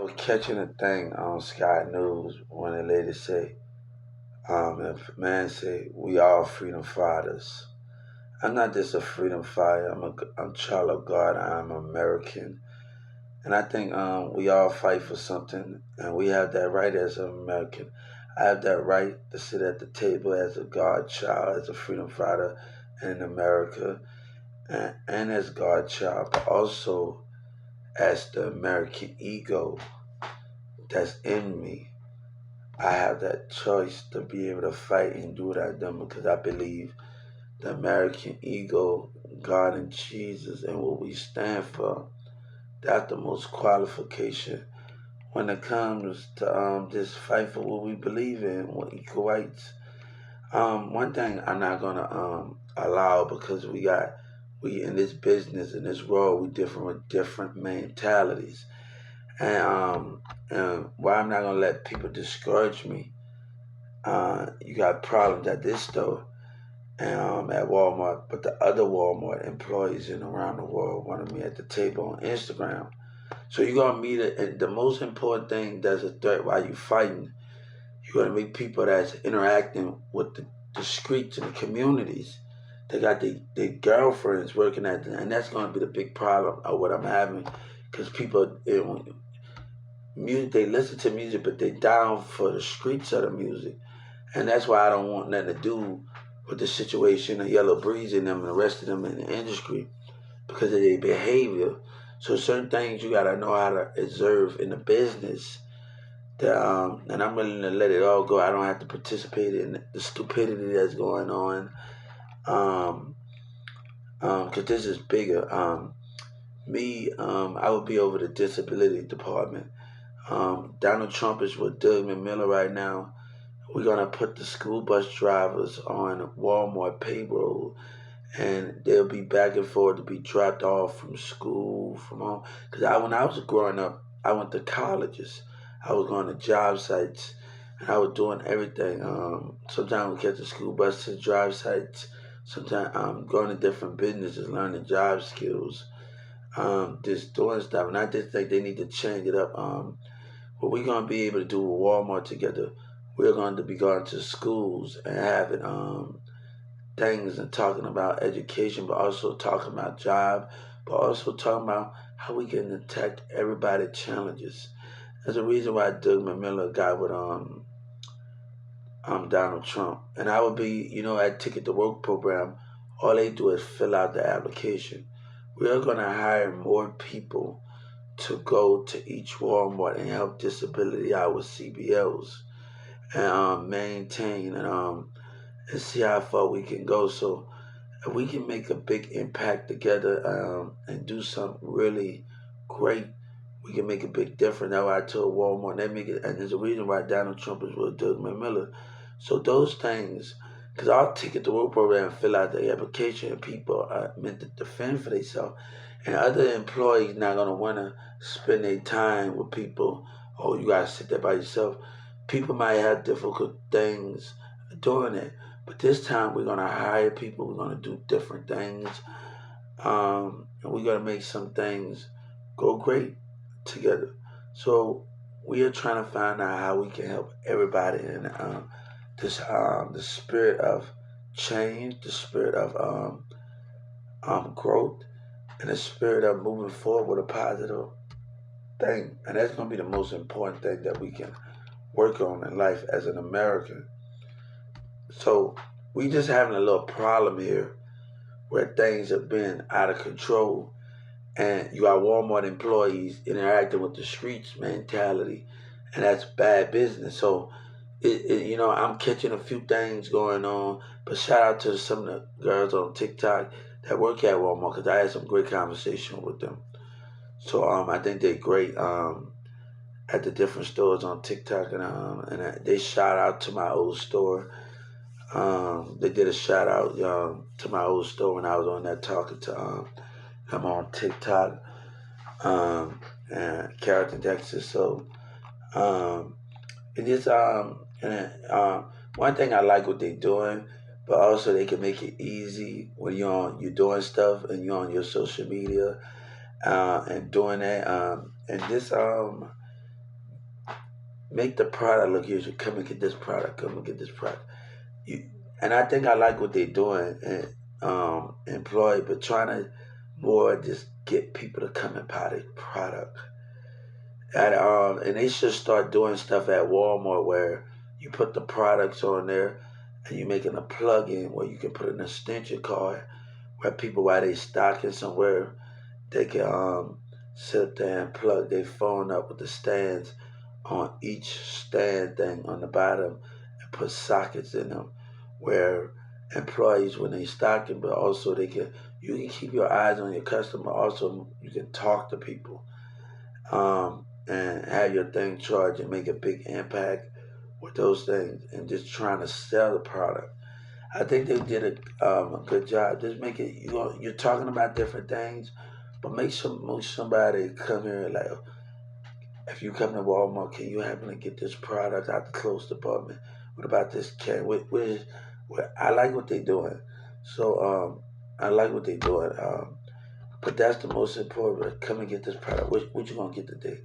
was catching a thing on Sky News when a lady say, if man say we all freedom fighters. I'm not just a freedom fighter. I'm a child of God. I'm American, and I think we all fight for something, and we have that right as an American. I have that right to sit at the table as a God child, as a freedom fighter in America, and as God child, but also as the American ego that's in me. I have that choice to be able to fight and do what I've done because I believe the American ego, God and Jesus, and what we stand for, that's the most qualification when it comes to this fight for what we believe in, what equal rights. One thing I'm not gonna allow because we in this business in this world we different with different mentalities, and why I'm not gonna let people discourage me. You got problems at this store and at Walmart, but the other Walmart employees in around the world wanted me at the table on Instagram. So you're gonna meet it. And the most important thing that's a threat while you fighting. You're gonna meet people that's interacting with the streets and the communities. They got their girlfriends working at them, and that's gonna be the big problem of what I'm having, because people music they listen to music, but they down for the streets of the music. And that's why I don't want nothing to do with the situation of Yellow Breeze and them and the rest of them in the industry because of their behavior. So certain things you gotta know how to observe in the business. And I'm willing to let it all go. I don't have to participate in the stupidity that's going on. Um, because this is bigger. I would be over the disability department. Donald Trump is with Doug Miller right now. We're gonna put the school bus drivers on Walmart payroll, and they'll be back and forth to be dropped off from school, from home. Cause when I was growing up, I went to colleges. I was going to job sites, and I was doing everything. Sometimes we catch the school bus to job sites. Sometimes going to different businesses, learning job skills, just doing stuff. And I just think they need to change it up. What we're gonna be able to do with Walmart together, we're going to be going to schools and having things and talking about education, but also talking about job, but also talking about how we can attack everybody challenges. There's a reason why Doug Miller got with Donald Trump. And I would be, at Ticket to Work program, all they do is fill out the application. We are gonna hire more people to go to each Walmart and help disability out with CBLs and maintain and see how far we can go. So if we can make a big impact together and do something really great, we can make a big difference. That's why I told Walmart they make it, and there's a reason why Donald Trump is with Doug Miller. So those things, because our Ticket to Work program fill out the application, and people are meant to defend for themselves, and other employees not gonna want to spend their time with people. Oh, you gotta sit there by yourself. People might have difficult things doing it, but this time we're gonna hire people. We're gonna do different things, and we're gonna make some things go great together. So we are trying to find out how we can help everybody in this the spirit of change, the spirit of growth, and the spirit of moving forward with a positive thing. And that's gonna be the most important thing that we can work on in life as an American. So we just having a little problem here where things have been out of control, and you got Walmart employees interacting with the streets mentality, and that's bad business. So I'm catching a few things going on, but shout out to some of the girls on TikTok that work at Walmart because I had some great conversation with them. So I think they're great at the different stores on TikTok, and they shout out to my old store. They did a shout out to my old store when I was on there talking to them on TikTok and Carrollton, Texas. So it is one thing I like what they're doing, but also they can make it easy when you're doing stuff and you're on your social media and doing that. And this make the product look easier. Come and get this product. Come and get this product. You, and I think I like what they're doing and employ, but trying to more just get people to come and buy the product. And they should start doing stuff at Walmart where you put the products on there and you're making a plug-in where you can put an extension card where people, while they stocking somewhere, they can sit there and plug their phone up with the stands on each stand thing on the bottom and put sockets in them where employees, when they stocking, but also you can keep your eyes on your customer. Also, you can talk to people and have your thing charge and make a big impact with those things and just trying to sell the product. I think they did a good job. Just make it, you're talking about different things, but make somebody come here like, if you come to Walmart, can you happen to get this product out the clothes department? What about this can? I like what they're doing. So I like what they're doing. But that's the most important. Come and get this product. What you gonna get today?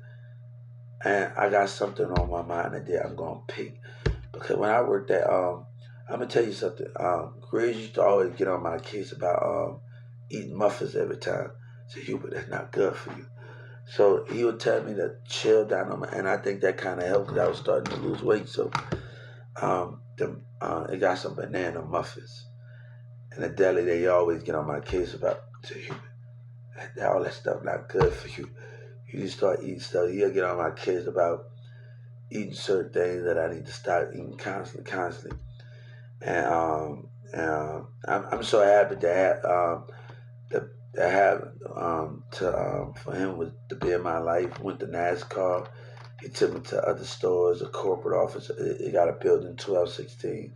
And I got something on my mind today I'm gonna pick. Because when I worked at I'm gonna tell you something. Grizz used to always get on my case about eating muffins every time. So Hubert, that's not good for you. So he would tell me to chill down on my, and I think that kind of helped because I was starting to lose weight. So it got some banana muffins. In the deli, they always get on my case about, so Hubert, all that stuff not good for you. You just start eating stuff. He'll get on my case about eating certain things that I need to start eating constantly. I'm so happy to have for him to be in my life. Went to NASCAR. He took me to other stores, a corporate office. He got a building 1216.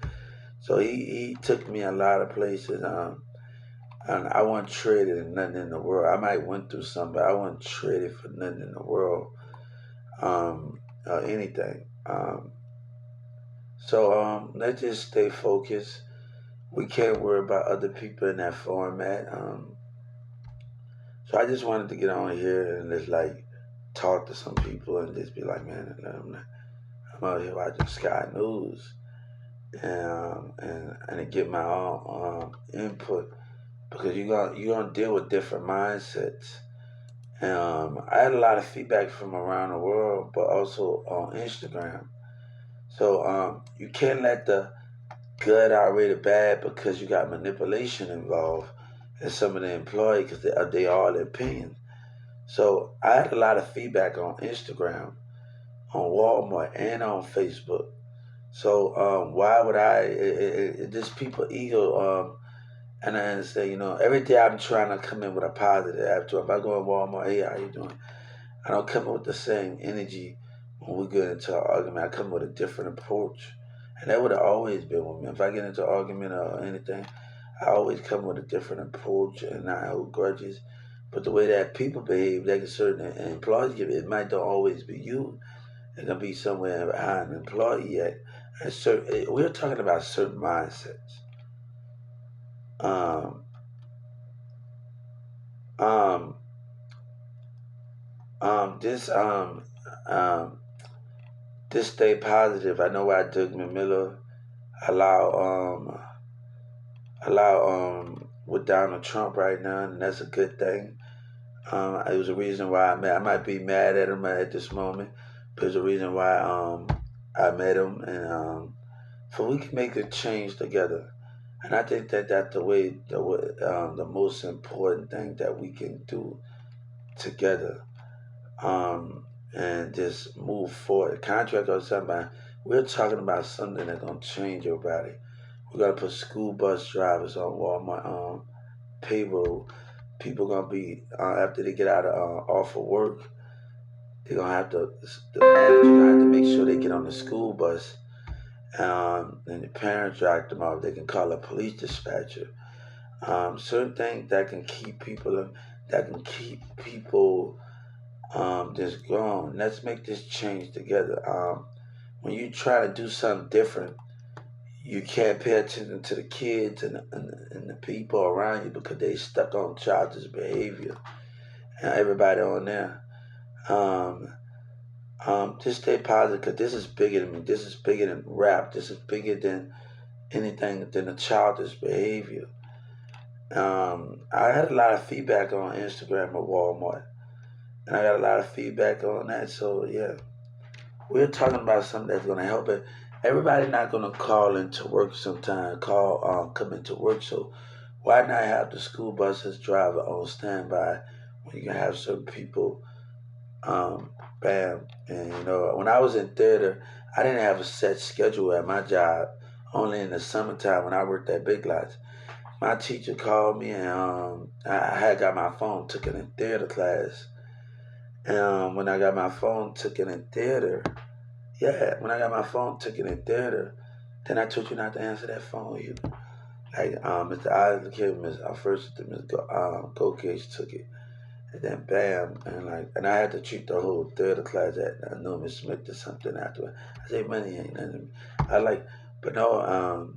So he took me a lot of places. And I wasn't traded in nothing in the world. I might went through something, but I wasn't traded for nothing in the world. Anything. So let's just stay focused. We can't worry about other people in that format. So I just wanted to get on here and just like talk to some people and just be like, man, I'm out here watching Sky News and to get my own input because you're gonna deal with different mindsets. I had a lot of feedback from around the world, but also on Instagram. So you can't let the good outweigh the bad because you got manipulation involved in some of the employees because they all opinions. So I had a lot of feedback on Instagram, on Walmart, and on Facebook. So why would just people ego, and I say, every day I'm trying to come in with a positive attitude. If I go in Walmart, hey, how you doing? I don't come in with the same energy when we get into an argument. I come with a different approach. And that would have always been with me. If I get into an argument or anything, I always come with a different approach and not hold grudges. But the way that people behave, like a certain employees give it might not always be you. It can be somewhere behind an employee at. We're talking about certain mindsets. Um, um, this this stay positive. I know why Doug Miller allow with Donald Trump right now, and that's a good thing. It was a reason why I might be mad at him at this moment, but there's a reason why I met him, and so we can make a change together. And I think that that's the most important thing that we can do together, and just move forward. Contract or something. We're talking about something that's gonna change everybody. We're gonna put school bus drivers on Walmart payroll. People gonna be after they get out of off of work, they're gonna have to the manager gonna have to make sure they get on the school bus. And the parents drop them off. They can call a police dispatcher. Certain things that can keep people just going. Let's make this change together. When you try to do something different, you can't pay attention to the kids and the people around you because they stuck on childish behavior and everybody on there. Um, Just stay positive because this is bigger than me. This is bigger than rap. This is bigger than anything than a childish behavior. I had a lot of feedback on Instagram at Walmart, and I got a lot of feedback on that. So yeah, we're talking about something that's gonna help it. Everybody not gonna call into work sometime. Come into work. So why not have the school buses driver on standby when you can have certain people bam. And when I was in theater, I didn't have a set schedule at my job. Only in the summertime when I worked at Big Lots. My teacher called me and I had got my phone, took it in theater class. And when I got my phone, took it in theater. Yeah, when I got my phone, took it in theater. Then I told you not to answer that phone. You like Mr. Isaac came, Miss first Miss Go Cage took it. And then bam, and I had to treat the whole theater class that I knew Miss Smith did something after. I say money ain't nothing. I like, but no,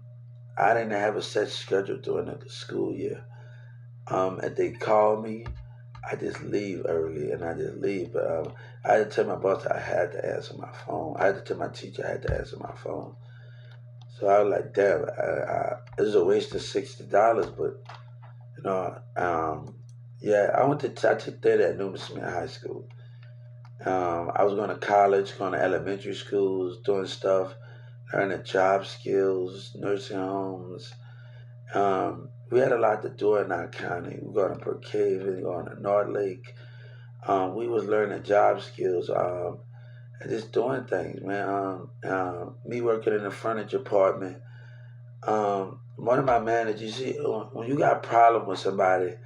I didn't have a set schedule during the school year. And they call me, I just leave early and I just leave. But I had to tell my boss I had to answer my phone. I had to tell my teacher I had to answer my phone. So I was like, damn, it was a waste of $60, but you know, yeah, I took theater at Newman Smith High School. I was going to college, going to elementary schools, doing stuff, learning job skills, nursing homes. We had a lot to do in our county. We going to Brookhaven, going to North Lake. We was learning job skills and just doing things, man. Me working in the furniture department. One of my managers, you see, when you got a problem with somebody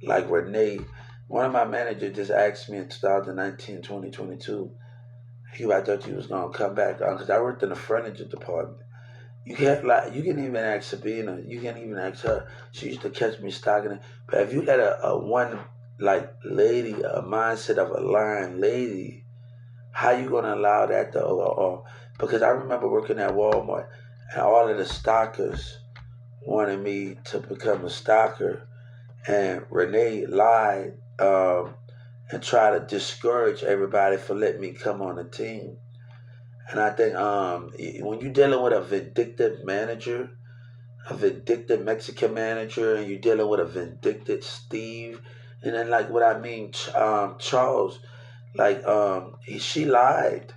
like Renee, one of my managers just asked me in 2019, 2022, I thought you was going to come back because I worked in the furniture department. You can't like you can even ask Sabina. You can even ask her. She used to catch me stocking it. But if you let a one like lady, a mindset of a lying lady, how you gonna allow that to or because I remember working at Walmart and all of the stockers wanted me to become a stocker and Renee lied and tried to discourage everybody for letting me come on the team. And I think when you're dealing with a vindictive manager, a vindictive Mexican manager, and you're dealing with a vindictive Steve, and then like what I mean, Charles, like she lied.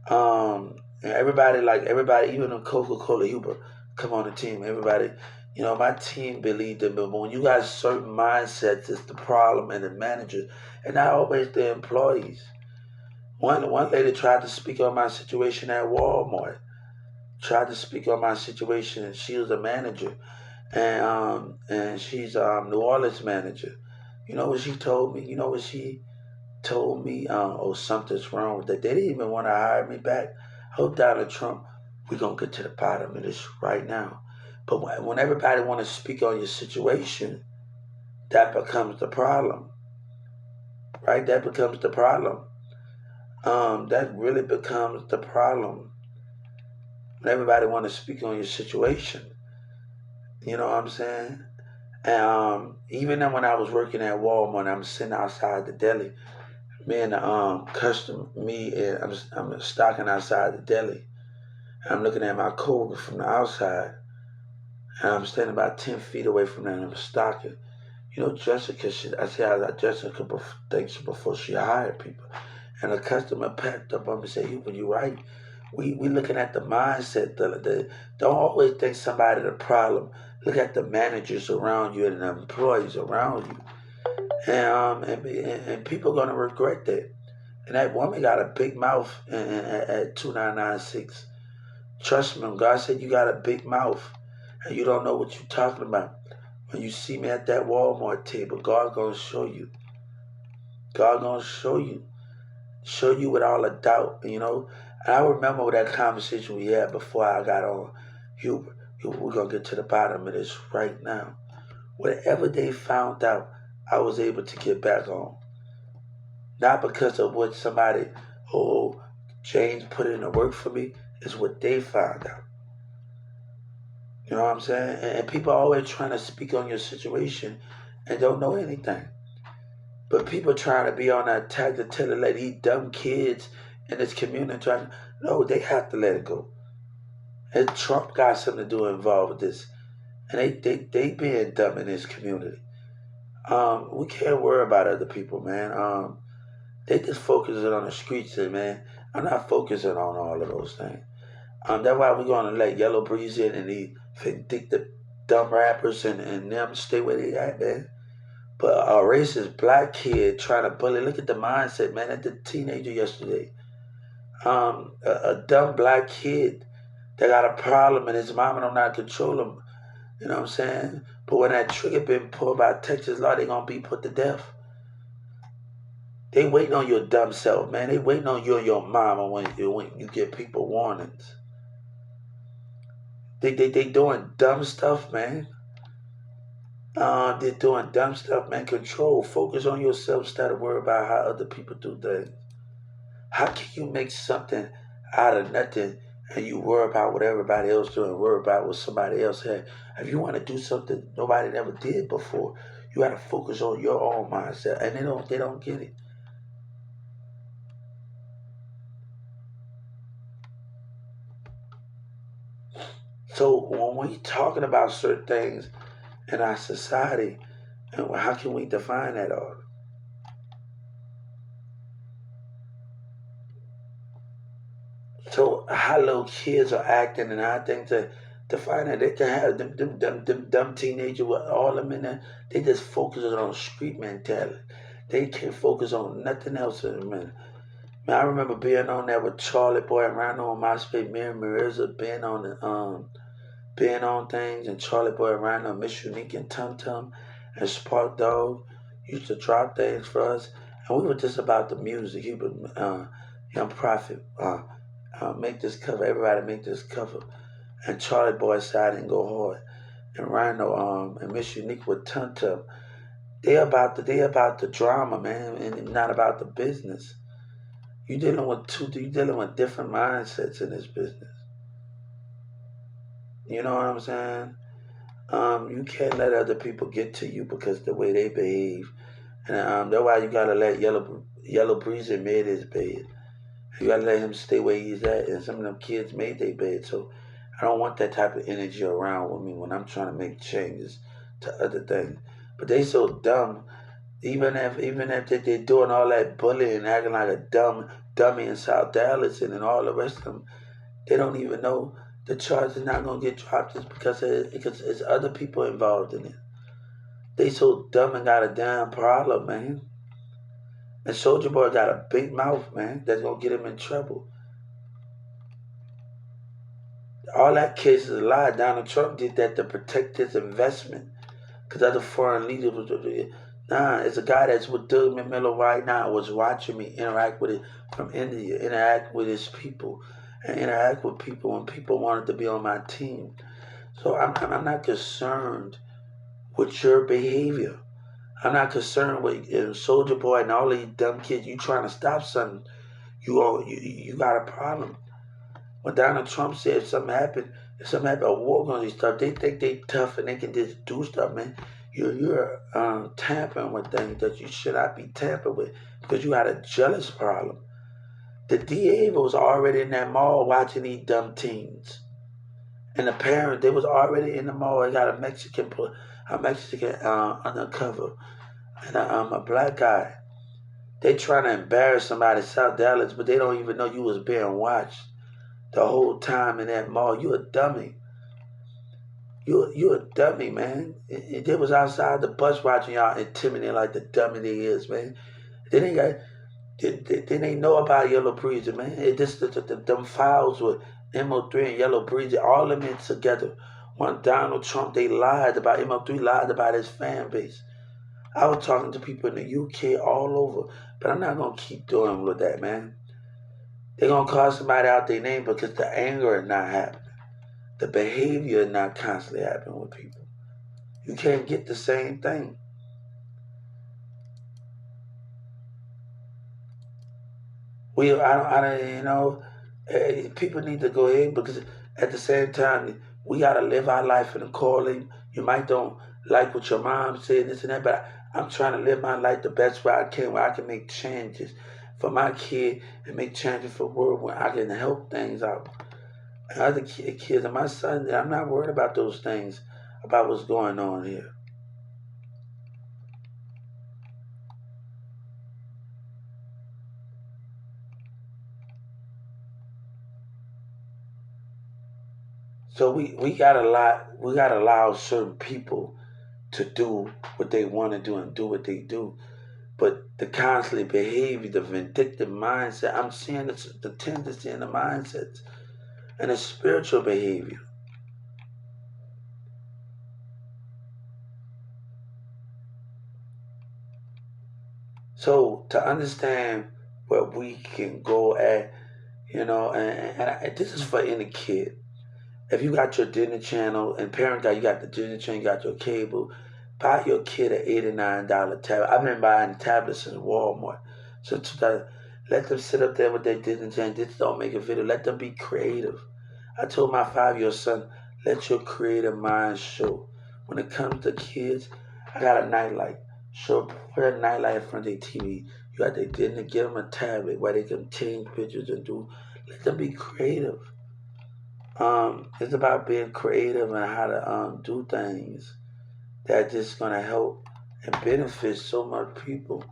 And everybody, even on Coca-Cola Huber, come on the team. Everybody, my team believed in me. But when you got certain mindsets, it's the problem and the manager, and not always the employees. One lady tried to speak on my situation at Walmart. Tried to speak on my situation, and she was a manager, and she's New Orleans manager. You know what she told me? You know what she told me? Oh, something's wrong with that. They didn't even want to hire me back. I hope Donald Trump, we're gonna get to the bottom of this right now. But when everybody want to speak on your situation, that becomes the problem, right? That becomes the problem. That really becomes the problem. When everybody want to speak on your situation, you know what I'm saying? And even then, when I was working at Walmart, I'm sitting outside the deli. Me and the me and I'm stocking outside the deli. And I'm looking at my coworker from the outside, and I'm standing about 10 feet away from them, and I'm stocking. Jessica, I see how Jessica thinks before she hired people. And a customer packed up on me and said, Hubert, you right. We looking at the mindset. Don't always think somebody the problem. Look at the managers around you and the employees around you. And people are going to regret that. And that woman got a big mouth at 2996. Trust me, when God said you got a big mouth and you don't know what you're talking about. When you see me at that Walmart table, God going to show you. God going to show you. Show you without a doubt, And I remember that conversation we had before I got on. Hubert, we're going to get to the bottom of this right now. Whatever they found out, I was able to get back on. Not because of what somebody, James put in the work for me. It's what they found out. You know what I'm saying? And people are always trying to speak on your situation and don't know anything. But people trying to be on that attack to tell it like these dumb kids in this community trying. No, they have to let it go. And Trump got something to do involved with this, and they being dumb in this community. We can't worry about other people, man. They just focusing on the streets, and man, I'm not focusing on all of those things. That's why we're gonna let Yellow Breeze in and think the dumb rappers and them stay where they at, man. But a racist black kid trying to bully. Look at the mindset, man. At the teenager yesterday, a dumb black kid that got a problem and his mama don't know how to control him. You know what I'm saying? But when that trigger been pulled by Texas law, they gonna be put to death. They waiting on your dumb self, man. They waiting on you and your mama when you give people warnings. They doing dumb stuff, man. They're doing dumb stuff, man. Control. Focus on yourself instead of worry about how other people do things. How can you make something out of nothing and you worry about what everybody else doing, worry about what somebody else had? If you want to do something nobody never did before, you got to focus on your own mindset, and they don't get it. So when we talking about certain things in our society, and how can we define that all? So how little kids are acting and how things to define it. They can have them dumb teenagers with all them in there. They just focus on street mentality. They can't focus on nothing else in a minute. Man, I remember being on there with Charlie Boy and Rhino on MySpace, me and Marissa being on things, and Charlie Boy and Rhino, Miss Unique and Tum Tum and Spark Dog used to drop things for us, and we were just about the music. He would Young Prophet make this cover. Everybody make this cover, and Charlie Boy side and go hard, and Rhino and Miss Unique with Tum Tum. They about the drama, man, and not about the business. You dealing with different mindsets in this business. You know what I'm saying? You can't let other people get to you because the way they behave, and that's why you gotta let Yellow Breezy made his bed. You gotta let him stay where he's at, and some of them kids made their bed. So I don't want that type of energy around with me when I'm trying to make changes to other things. But they so dumb. Even if they're doing all that bullying, acting like a dummy in South Dallas and all the rest of them, they don't even know the charge is not gonna get dropped just because it's other people involved in it. They so dumb and got a damn problem, man. And Soldier Boy got a big mouth, man, that's gonna get him in trouble. All that case is a lie. Donald Trump did that to protect his investment. Because other foreign leaders was nah, it's a guy that's with Doug McMillan right now was watching me interact with it from India, interact with his people, and interact with people when people wanted to be on my team. So I'm not concerned with your behavior. I'm not concerned with Soldier Boy and all these dumb kids. You trying to stop something? You got a problem. When Donald Trump said if something happened, a war going to stuff, they think they tough and they can just do stuff, man. You're tampering with things that you should not be tampering with because you had a jealous problem. The DA was already in that mall watching these dumb teens, and the parents they was already in the mall. They got a Mexican undercover, and a black guy. They trying to embarrass somebody in South Dallas, but they don't even know you was being watched the whole time in that mall. You a dummy. You a dummy, man. They was outside the bus watching y'all intimidating like the dummy they is, man. They ain't know about Yellow Breezy, man. It just them files with MO3 and Yellow Breezy, all of them in together. When Donald Trump, they lied about MO3, lied about his fan base. I was talking to people in the UK all over, but I'm not gonna keep doing with that, man. They're gonna call somebody out their name because the anger is not happening. The behavior is not constantly happening with people. You can't get the same thing. People need to go ahead because at the same time, we gotta live our life in the calling. You might don't like what your mom said, this and that, but I'm trying to live my life the best way I can, where I can make changes. for my kid and make changes for the world when I can help things out. And other kids and my son, I'm not worried about those things, about what's going on here. So we gotta allow certain people to do what they want to do and do what they do. But the constantly behavior, the vindictive mindset, I'm seeing the tendency in the mindsets and the spiritual behavior. So to understand where we can go at, and this is for any kid. If you got your Disney Channel and parent got you got the Disney Channel, you got your cable, buy your kid an $89 tablet. I've been buying tablets since Walmart. So let them sit up there with their Disney Channel. Just don't make a video. Let them be creative. I told my 5-year-old son, let your creative mind show. When it comes to kids, I got a nightlight. Show put a nightlight in front of their TV. You got they didn't give them a tablet where they can change pictures and do. Let them be creative. It's about being creative and how to do things that just gonna help and benefit so much people.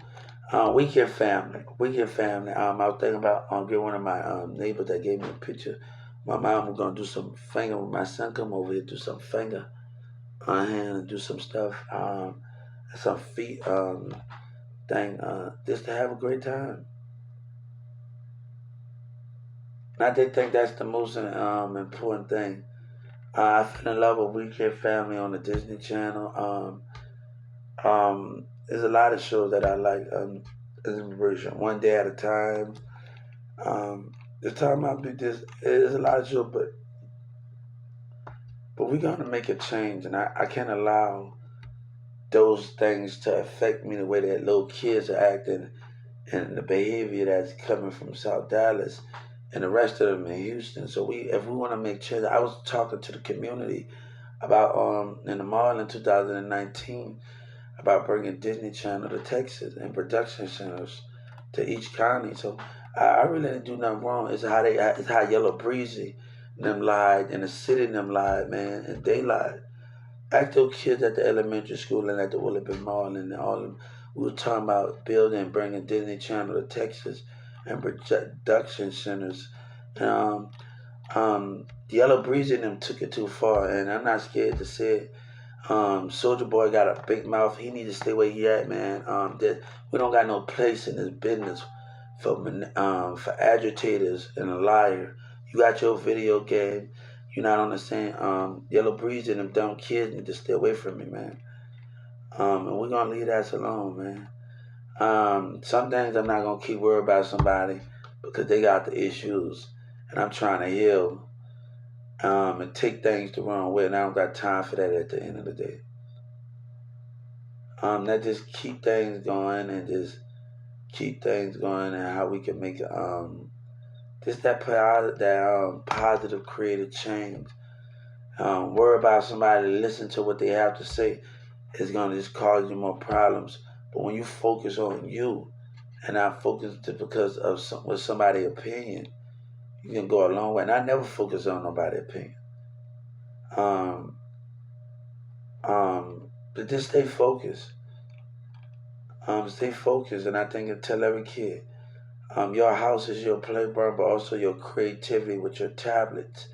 Weekend family, weekend family. I was thinking about get one of my neighbors that gave me a picture. My mom was gonna do some finger when my son come over here, do some finger on hand and do some stuff, some feet thing, just to have a great time. And I did think that's the most important thing. I fell in love with Weekend Family on the Disney Channel. There's a lot of shows that I like. Version One Day at a Time. The time I'll be this. There's a lot of shows, but we're gonna make a change, and I can't allow those things to affect me the way that little kids are acting and the behavior that's coming from South Dallas and the rest of them in Houston. So if we want to make change, I was talking to the community about in the mall in 2019 about bringing Disney Channel to Texas and production centers to each county. So I really didn't do nothing wrong. It's how Yellow Breezy them lied and the city them lied, man, and they lied. Ask those kids at the elementary school and at the Willoughby Mall and all of them. We were talking about building and bringing Disney Channel to Texas and production centers. And, Yellow Breezy and them took it too far, and I'm not scared to say it. Soldier Boy got a big mouth. He need to stay where he at, man. That we don't got no place in this business for agitators and a liar. You got your video game. You're not on the same Yellow Breeze and them dumb kids need to stay away from me, man. And we're gonna leave that alone, man. Some things I'm not gonna keep worried about somebody because they got the issues, and I'm trying to heal. And take things the wrong way, and I don't got time for that at the end of the day. That just keep things going and just keep things going and how we can make it just positive creative change. Worry about somebody listen to what they have to say is gonna just cause you more problems. But when you focus on you and not focus because of somebody's opinion, you can go a long way. And I never focus on nobody's opinion. Um, but just stay focused. Stay focused, and I think I tell every kid, your house is your playground, but also your creativity with your tablets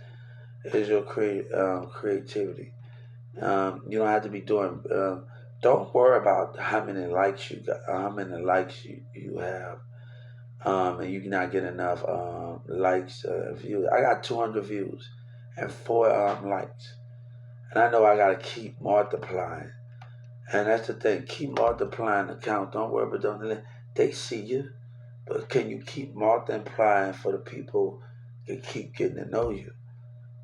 is your creativity. You don't have to be doing. Don't worry about how many likes you got, how many likes you have, and you cannot get enough likes, views. I got 200 views and 4 likes, and I know I gotta keep multiplying. And that's the thing. Keep multiplying the count. Don't worry about them. They see you. But can you keep multiplying for the people that keep getting to know you?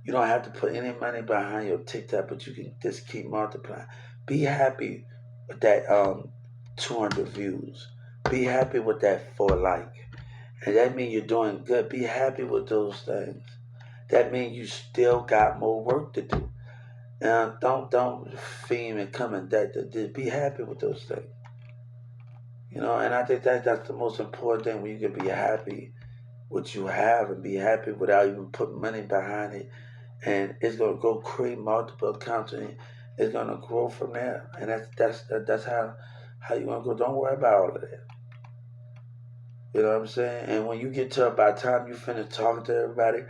You don't have to put any money behind your TikTok, but you can just keep multiplying. Be happy with that 200 views. Be happy with that 4 like. And that means you're doing good. Be happy with those things. That means you still got more work to do. Don't theme and come and that. Be happy with those things. And I think that's the most important thing when you can be happy what you have and be happy without even putting money behind it. And it's gonna go create multiple accounts and it's gonna grow from there. And that's how you gonna go. Don't worry about all of that. You know what I'm saying? And when you get to about time you finish talking to everybody,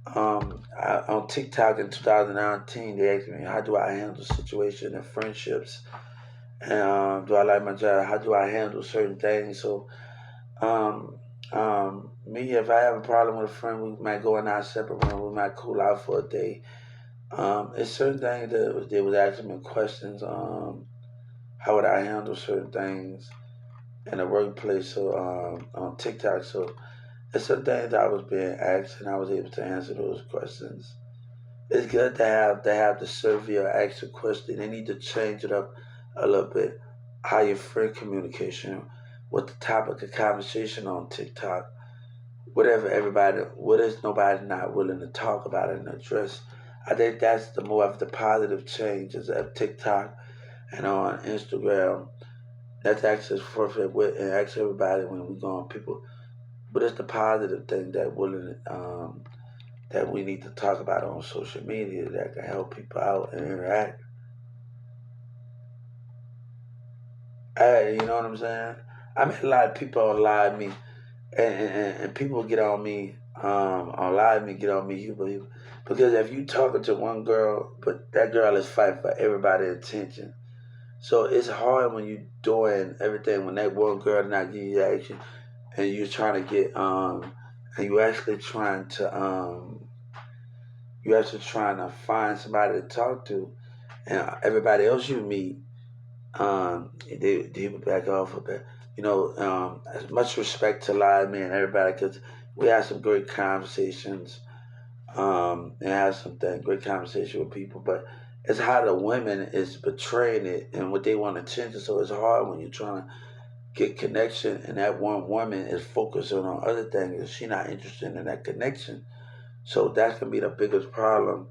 on TikTok in 2019, they asked me how do I handle situation and friendships, and do I like my job? How do I handle certain things? So, um, me, if I have a problem with a friend, we might go in our separate room. We might cool out for a day. It's certain things that they was asking me questions. How would I handle certain things in the workplace? So, on TikTok, so it's some things I was being asked, and I was able to answer those questions. It's good to have the survey or ask a question. They need to change it up a little bit. How your friend communication, what the topic of conversation on TikTok, whatever everybody, what is nobody not willing to talk about and address. I think that's the more of the positive changes at TikTok and on Instagram. That's actually perfect with and ask everybody when we go on people. But it's the positive thing that we need to talk about on social media that can help people out and interact. You know what I'm saying? I mean, a lot of people online me, and people get on me, online me, get on me, because if you talking to one girl, but that girl is fighting for everybody's attention. So it's hard when you doing everything when that one girl not giving you action, and you're trying to get and you actually trying to find somebody to talk to, and everybody else you meet, they would back off of it. As much respect to live men, everybody, because we had some great conversations, and had great conversation with people, but it's how the women is betraying it and what they want attention. So it's hard when you're trying to get connection, and that one woman is focusing on other things, and she not interested in that connection. So that can be the biggest problem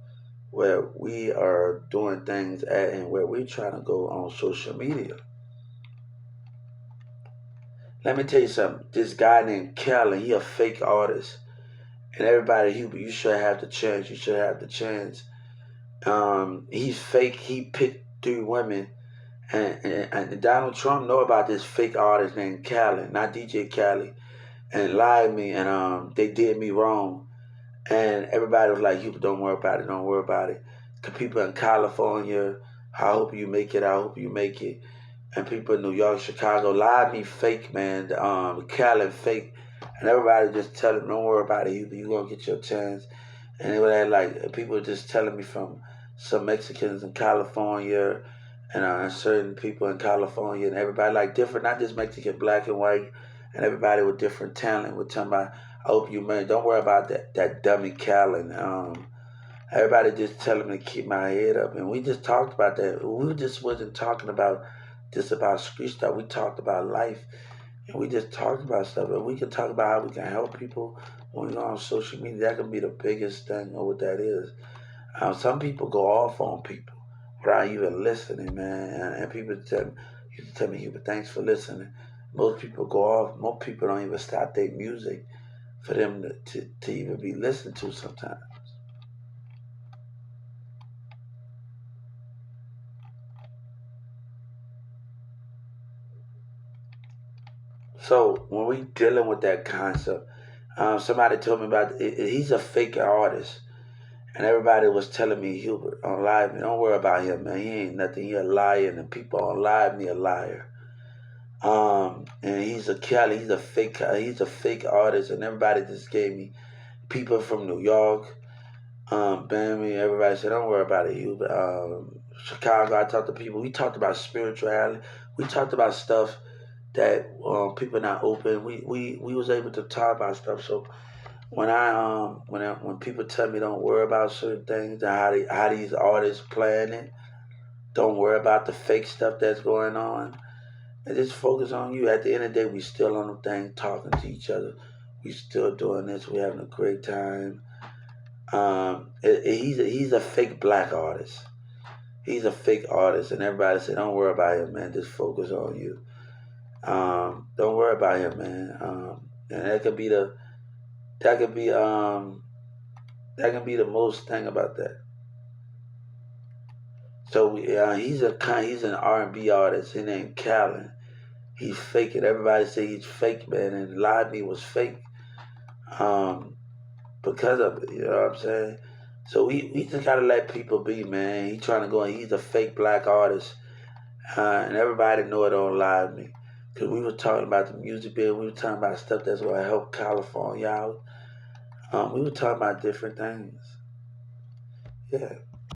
where we are doing things at and where we're trying to go on social media. Let me tell you something. This guy named Kelly, he a fake artist. And everybody, you should have the chance. You should have the chance. He's fake. He picked three women. And Donald Trump know about this fake artist named Kelly, not DJ Kelly, and lied me. And they did me wrong. And everybody was like, "You don't worry about it. Don't worry about it." Cause people in California, I hope you make it. I hope you make it. And people in New York, Chicago, lied me fake, man. Cali fake, and everybody just telling, "Don't worry about it. You gonna get your chance." And it was like people just telling me from some Mexicans in California, and certain people in California, and everybody like different, not just Mexican, black and white, and everybody with different talent. With talking about, I hope you man, don't worry about that dummy Callan. Everybody just telling me to keep my head up, and we just talked about that. We just wasn't talking about just about street stuff. We talked about life, and we just talked about stuff. And we can talk about how we can help people when we go on social media. That can be the biggest thing of what that is. Some people go off on people without even listening, man. And people tell me, Hubert, thanks for listening. Most people go off. Most people don't even stop their music for them to even be listened to sometimes. So when we dealing with that concept, somebody told me about he's a fake artist, and everybody was telling me Hubert on live. Don't worry about him, man. He ain't nothing. He a liar, and the people on live me a liar. And he's a Kelly. He's a fake artist, and everybody just gave me people from New York, Bammy. Everybody said, "Don't worry about it, Hubert." Chicago. I talked to people. We talked about spirituality. We talked about stuff that people not open. We was able to talk about stuff. So when people tell me don't worry about certain things and how these artists playing it, don't worry about the fake stuff that's going on, and just focus on you. At the end of the day, we still on the thing talking to each other. We still doing this. We having a great time. He's a fake black artist. He's a fake artist, and everybody said, "Don't worry about him, man. Just focus on you." Don't worry about him, man. And that could be that can be the most thing about that. So he's an R&B artist. His name Callan. He's faking. Everybody say he's fake, man, and Live Me was fake. Um, because of it, you know what I'm saying? So we just gotta let people be, man. He trying to go and he's a fake black artist, and everybody know it on Live Me. Cause we were talking about the music bill, we were talking about stuff that's gonna help California out. We were talking about different things. Yeah.